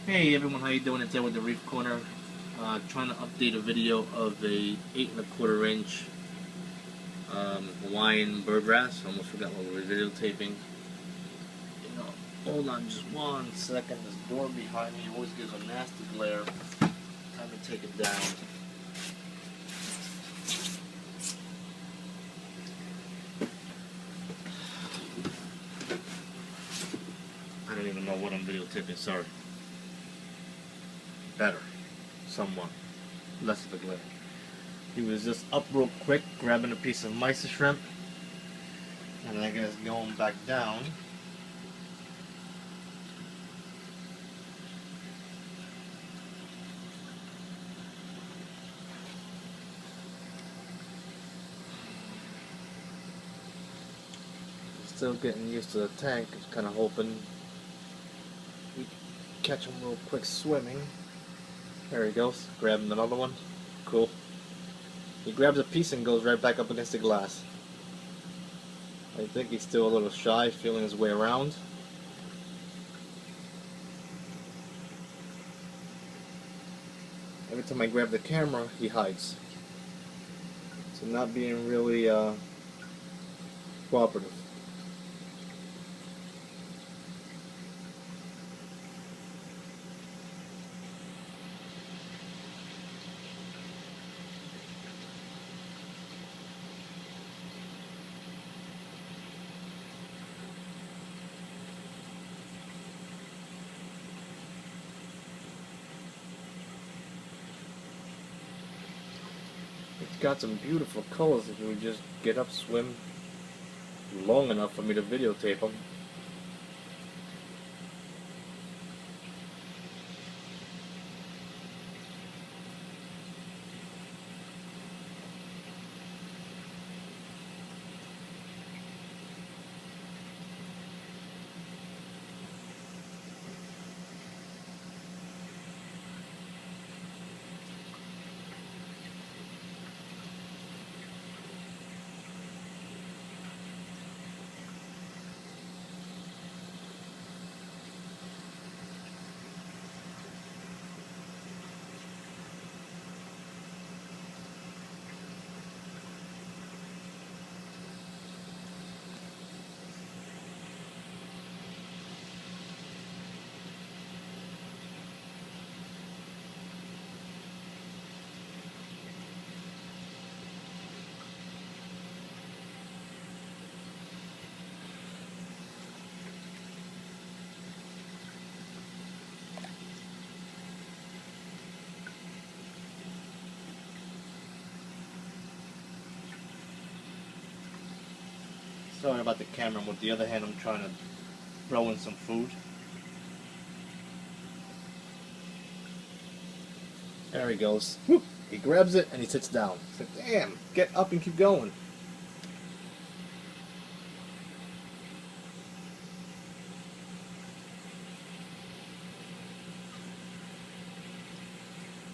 Hey everyone, how you doing? It's Ed with the Reef Corner. Trying to update a video of a 8¼ inch Hawaiian bird wrasse. Almost forgot what we were videotaping. Hold on just 1 second. This door behind me always gives a nasty glare. Time to take it down. I don't even know what I'm videotaping. Sorry. Better, somewhat, less of a glare. He was just up real quick, grabbing a piece of mice shrimp, and I guess going back down. Still getting used to the tank. Kind of hoping we catch him real quick swimming. There he goes, grabbing another one. Cool. He grabs a piece and goes right back up against the glass. I think he's still a little shy, feeling his way around. Every time I grab the camera, he hides. So not being really cooperative. It's got some beautiful colors if you would just get up, swim long enough for me to videotape them. Sorry about the camera. With the other hand, I'm trying to throw in some food. There he goes. Whoop. He grabs it and he sits down. It's like, damn, get up and keep going.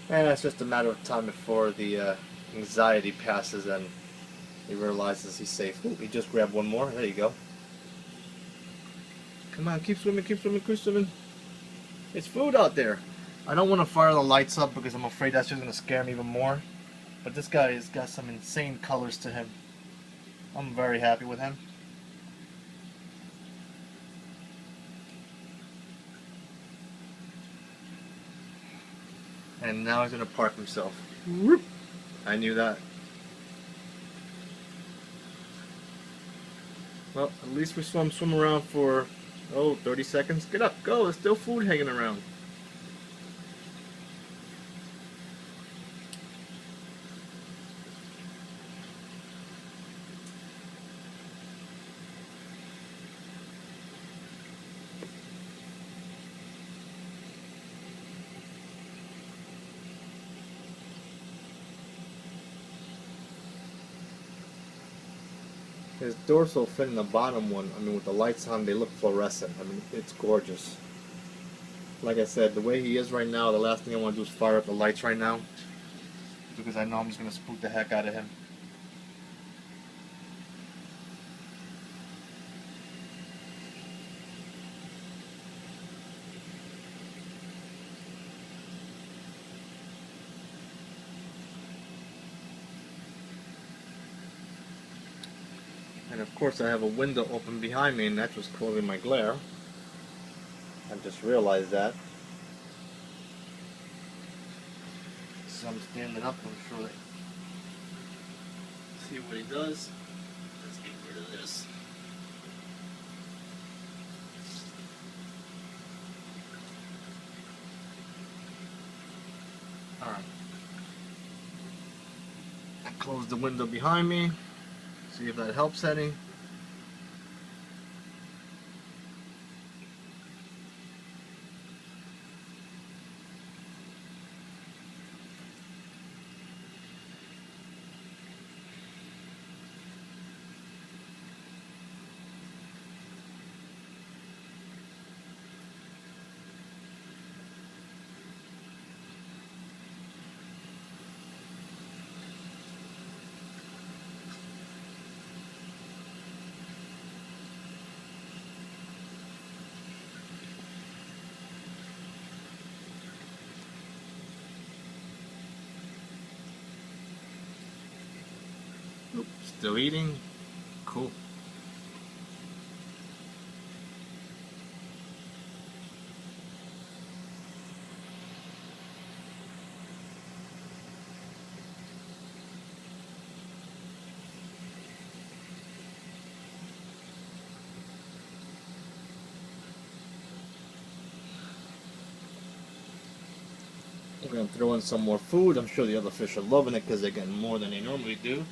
And it's just a matter of time before the anxiety passes and he realizes he's safe. Ooh, he just grabbed one more. There you go. Come on, keep swimming, keep swimming, keep swimming. It's food out there. I don't want to fire the lights up because I'm afraid that's just going to scare me even more. But this guy has got some insane colors to him. I'm very happy with him. And now he's going to park himself. Whoop. I knew that. Well, at least we saw him swim around for, 30 seconds. Get up, go. There's still food hanging around. His dorsal fin in the bottom one, I mean with the lights on, they look fluorescent. I mean, it's gorgeous. Like I said, the way he is right now, the last thing I want to do is fire up the lights right now. Because I know I'm just going to spook the heck out of him. And of course I have a window open behind me, and that's what's causing my glare. I just realized that. So I'm standing up, I'm sure that. See what he does. Let's get rid of this. Alright. I close the window behind me. See if that helps any. Oop, still eating. Cool. We're going to throw in some more food. I'm sure the other fish are loving it because they're getting more than they normally do.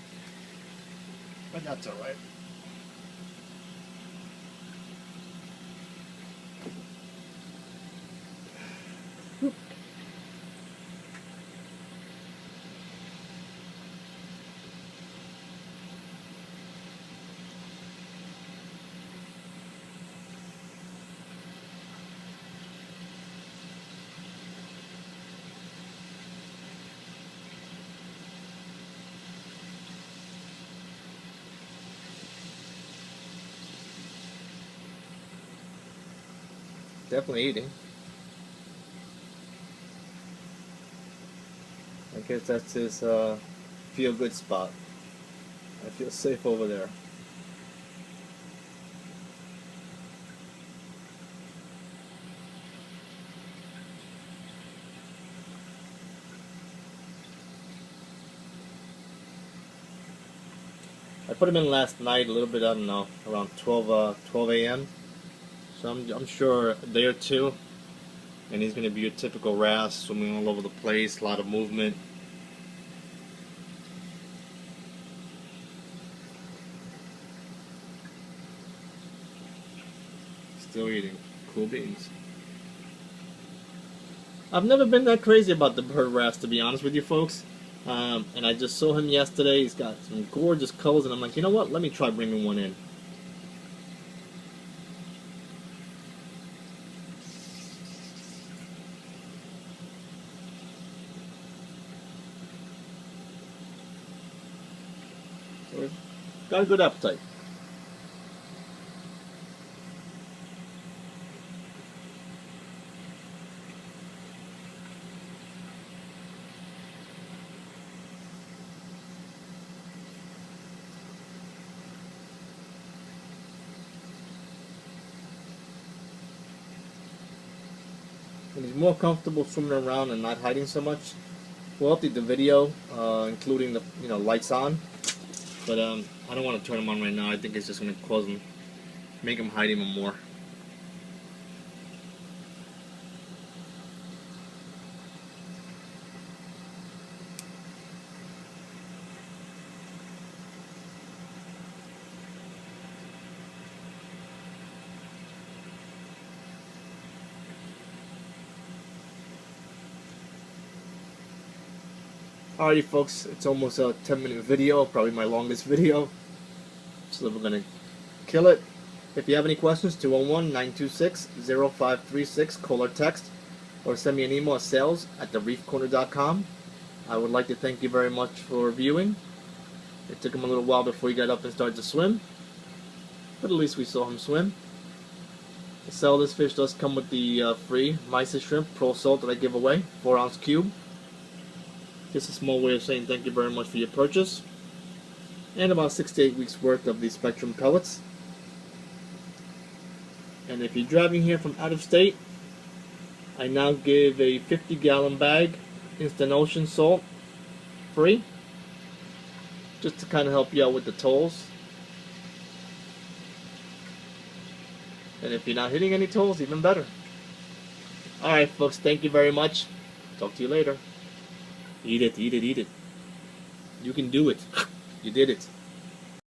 But that's alright. Definitely eating. I guess that's his feel-good spot. I feel safe over there. I put him in last night, a little bit, I don't know, around 12 a.m. So I'm sure a day or two, and he's going to be your typical wrasse, swimming all over the place, a lot of movement. Still eating. Cool beans. I've never been that crazy about the bird wrasse, to be honest with you folks. And I just saw him yesterday. He's got some gorgeous colors, and I'm like, you know what? Let me try bringing one in. So, got a good appetite. When he's more comfortable swimming around and not hiding so much, we'll update the video, including the lights on. But I don't want to turn them on right now. I think it's just going to cause him, make him hide even more. Alrighty folks, it's almost a 10-minute video, probably my longest video. So we're going to kill it. If you have any questions, 211-926-0536, call or text, or send me an email at sales@TheReefCorner.com. I would like to thank you very much for viewing. It took him a little while before he got up and started to swim, but at least we saw him swim. To sell this fish does come with the free mysis shrimp pro salt that I give away, 4-ounce cube. Just a small way of saying thank you very much for your purchase. and about 6 to 8 weeks worth of the Spectrum pellets. And if you're driving here from out of state, I now give a 50-gallon bag, instant ocean salt, free, just to kind of help you out with the tolls. And if you're not hitting any tolls, even better. Alright folks, thank you very much. Talk to you later. Eat it, eat it, eat it. You can do it. You did it.